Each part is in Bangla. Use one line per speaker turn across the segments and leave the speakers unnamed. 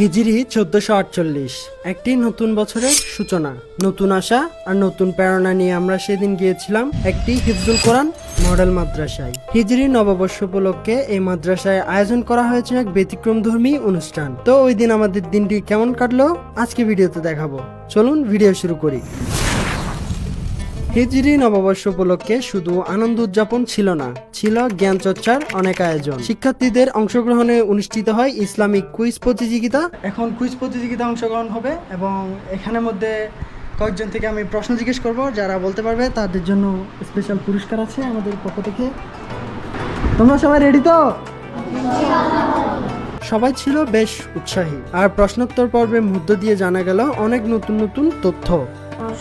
হিজরি 1448 একটি নতুন বছরের সূচনা, নতুন আশা আর নতুন প্রেরণা নিয়ে আমরা সেদিন গিয়েছিলাম একটি হিফজুল কোরআন মডেল মাদ্রাসায়। হিজরি নববর্ষ উপলক্ষে এই মাদ্রাসায় আয়োজন করা হয়েছে এক ব্যতিক্রমধর্মী অনুষ্ঠান। তো ওই দিন আমাদের দিনটি কেমন কাটলো আজকে ভিডিওতে দেখাবো। চলুন ভিডিও শুরু করি। হিজরি নববর্ষ উপলক্ষে শুধু আনন্দ উদযাপন ছিল না, ছিল জ্ঞান চর্চার অনেক আয়োজন। শিক্ষার্থীদের অংশগ্রহণে অনুষ্ঠিত হয় ইসলামিক কুইজ প্রতিযোগিতা। এখন কুইজ প্রতিযোগিতা অংশগ্রহণ হবে এবং এখানের মধ্যে কয়েকজন থেকে আমি প্রশ্ন জিজ্ঞেস করব, যারা বলতে পারবে তাদের জন্য স্পেশাল পুরস্কার আছে আমাদের পক্ষ থেকে। তোমরা সবাই রেডি তো? সবাই ছিল বেশ উৎসাহী, আর প্রশ্নোত্তর পর্বের মধ্য দিয়ে জানা গেল অনেক নতুন নতুন তথ্য।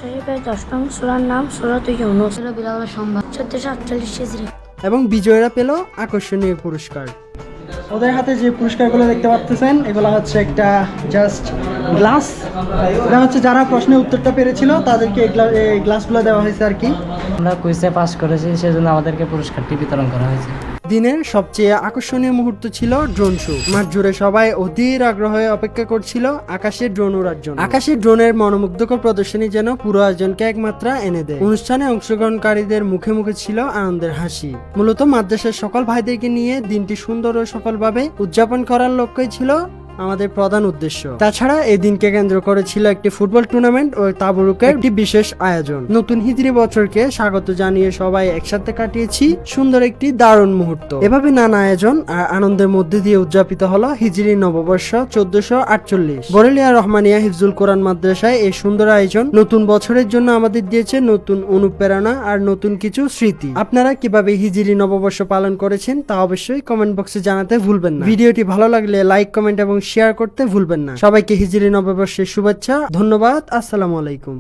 শরীফের 10 নং সূরার নাম সূরাত ইউনূস, বিলাল সংবাদ 1448 হিজরি।
এবং বিজয়ীরা পেল আকর্ষণীয় পুরস্কার। ওদের হাতে যে পুরস্কারগুলো দেখতে পাচ্ছেন এগুলো হচ্ছে একটা জাস্ট গ্লাস। এটা হচ্ছে যারা প্রশ্নের উত্তরটা পেরেছিল তাদেরকে এই গ্লাসগুলো দেওয়া হয়েছে আর কি।
আমরা কুইজে পাস করেছি, সেজন্য আমাদেরকে পুরস্কারটি বিতরণ করা হয়েছে।
দিনের সবচেয়ে আকর্ষণীয় মুহূর্ত ছিল ড্রোন শো। মাঠ জুড়ে সবাই অধীর আগ্রহে অপেক্ষা করছিল আকাশে ড্রোন ওড়ার জন্য। আকাশে ড্রোনের মনোমুগ্ধকর প্রদর্শনী যেন পুরো আয়োজনকে এক মাত্রা এনে দেয়। অনুষ্ঠানে অংশগ্রহণকারীদের মুখে মুখে ছিল আনন্দের হাসি। মূলত মাদ্রাসার সকল ভাইদেরকে নিয়ে দিনটি সুন্দর ও সফলভাবে উদযাপন করার লক্ষ্যই ছিল আমাদের প্রধান উদ্দেশ্য। তাছাড়া এই দিনকে কেন্দ্র করে ছিল একটি ফুটবল টুর্নামেন্ট ও তাবরুকের একটি বিশেষ আয়োজন। নতুন হিজরি বছরকে স্বাগত জানিয়ে সবাই একসাথে কাটিয়েছি সুন্দর একটি দারুণ মুহূর্ত। এভাবে নানা আয়োজন আর আনন্দের মধ্যে দিয়ে উদযাপিত হলো হিজরি নববর্ষ 1448। বরেলিয়া রহমানিয়া হিফজুল কোরআন মাদ্রাসায় এই সুন্দর আয়োজন নতুন বছরের জন্য আমাদের দিয়েছে নতুন অনুপ্রেরণা আর নতুন কিছু স্মৃতি। আপনারা কিভাবে হিজরি নববর্ষ পালন করেছেন তা অবশ্যই কমেন্ট বক্সে জানাতে ভুলবেন না। ভিডিওটি ভালো লাগলে লাইক, কমেন্ট এবং শেয়ার করতে ভুলবেন না। সবাইকে হিজরি নববর্ষের শুভেচ্ছা, ধন্যবাদ, আসসালামু আলাইকুম।